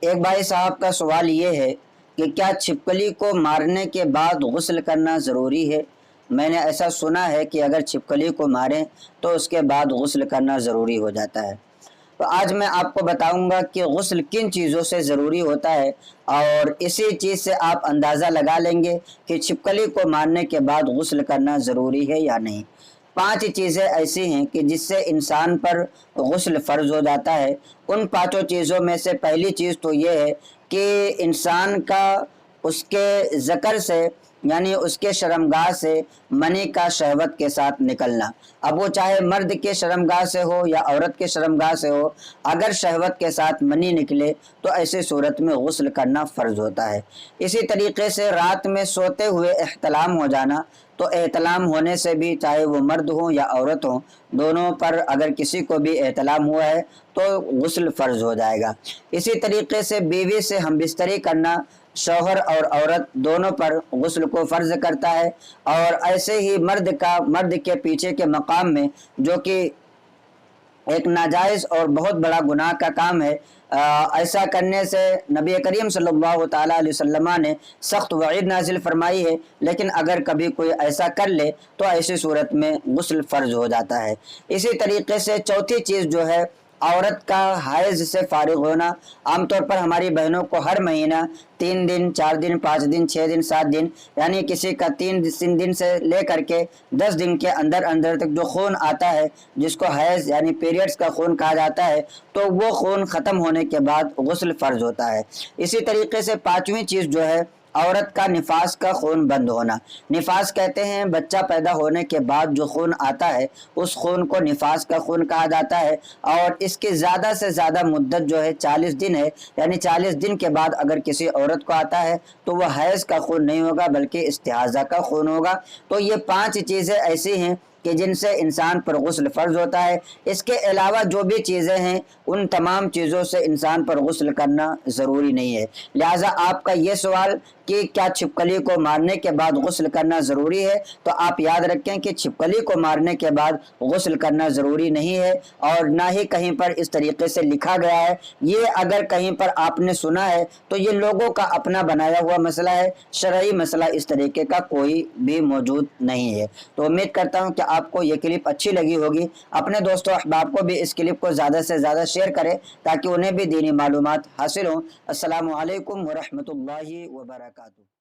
ایک بھائی صاحب کا سوال یہ ہے کہ کیا چھپکلی کو مارنے کے بعد غسل کرنا ضروری ہے؟ میں نے ایسا سنا ہے کہ اگر چھپکلی کو ماریں تو اس کے بعد غسل کرنا ضروری ہو جاتا ہے۔ تو آج میں آپ کو بتاؤں گا کہ غسل کن چیزوں سے ضروری ہوتا ہے، اور اسی چیز سے آپ اندازہ لگا لیں گے کہ چھپکلی کو مارنے کے بعد غسل کرنا ضروری ہے یا نہیں۔ 5 چیزیں ایسی ہیں کہ جس سے انسان پر غسل فرض ہو جاتا ہے۔ ان 5 چیزوں میں سے پہلی چیز تو یہ ہے کہ انسان کا اس کے ذکر سے یعنی اس کے شرمگاہ سے منی کا شہوت کے ساتھ نکلنا۔ اب وہ چاہے مرد کے شرمگاہ سے ہو یا عورت کے شرمگاہ سے ہو، اگر شہوت کے ساتھ منی نکلے تو ایسی صورت میں غسل کرنا فرض ہوتا ہے۔ اسی طریقے سے رات میں سوتے ہوئے احتلام ہو جانا، تو احتلام ہونے سے بھی چاہے وہ مرد ہوں یا عورت ہوں، دونوں پر اگر کسی کو بھی احتلام ہوا ہے تو غسل فرض ہو جائے گا۔ اسی طریقے سے بیوی سے ہم بستری کرنا شوہر اور عورت دونوں پر غسل کو فرض کرتا ہے، اور ایسے ہی مرد کے پیچھے کے مقام میں جو کہ ایک ناجائز اور بہت بڑا گناہ کا کام ہے، ایسا کرنے سے نبی کریم صلی اللہ تعالیٰ علیہ وسلم نے سخت وعید نازل فرمائی ہے، لیکن اگر کبھی کوئی ایسا کر لے تو ایسی صورت میں غسل فرض ہو جاتا ہے۔ اسی طریقے سے چوتھی چیز جو ہے عورت کا حیض سے فارغ ہونا۔ عام طور پر ہماری بہنوں کو ہر مہینہ 3 دن 4 دن 5 دن 6 دن 7 دن یعنی کسی کا 3 دن سے لے کر کے 10 دن کے اندر تک جو خون آتا ہے، جس کو حیض یعنی پیریڈز کا خون کہا جاتا ہے، تو وہ خون ختم ہونے کے بعد غسل فرض ہوتا ہے۔ اسی طریقے سے 5ویں چیز جو ہے عورت کا نفاس کا خون بند ہونا۔ نفاس کہتے ہیں بچہ پیدا ہونے کے بعد جو خون آتا ہے، اس خون کو نفاس کا خون کہا جاتا ہے، اور اس کی زیادہ سے زیادہ مدت جو ہے 40 دن ہے، یعنی 40 دن کے بعد اگر کسی عورت کو آتا ہے تو وہ حیض کا خون نہیں ہوگا بلکہ استحاضہ کا خون ہوگا۔ تو یہ 5 چیزیں ایسی ہیں کہ جن سے انسان پر غسل فرض ہوتا ہے۔ اس کے علاوہ جو بھی چیزیں ہیں ان تمام چیزوں سے انسان پر غسل کرنا ضروری نہیں ہے۔ لہٰذا آپ کا یہ سوال کہ کیا چھپکلی کو مارنے کے بعد غسل کرنا ضروری ہے، تو آپ یاد رکھیں کہ چھپکلی کو مارنے کے بعد غسل کرنا ضروری نہیں ہے، اور نہ ہی کہیں پر اس طریقے سے لکھا گیا ہے۔ یہ اگر کہیں پر آپ نے سنا ہے تو یہ لوگوں کا اپنا بنایا ہوا مسئلہ ہے، شرعی مسئلہ اس طریقے کا کوئی بھی موجود نہیں ہے۔ تو امید کرتا ہوں کہ آپ کو یہ کلپ اچھی لگی ہوگی۔ اپنے دوستوں احباب کو بھی اس کلپ کو زیادہ سے زیادہ شیئر کریں تاکہ انہیں بھی دینی معلومات حاصل ہوں۔ السلام علیکم ورحمۃ اللہ وبرکاتہ۔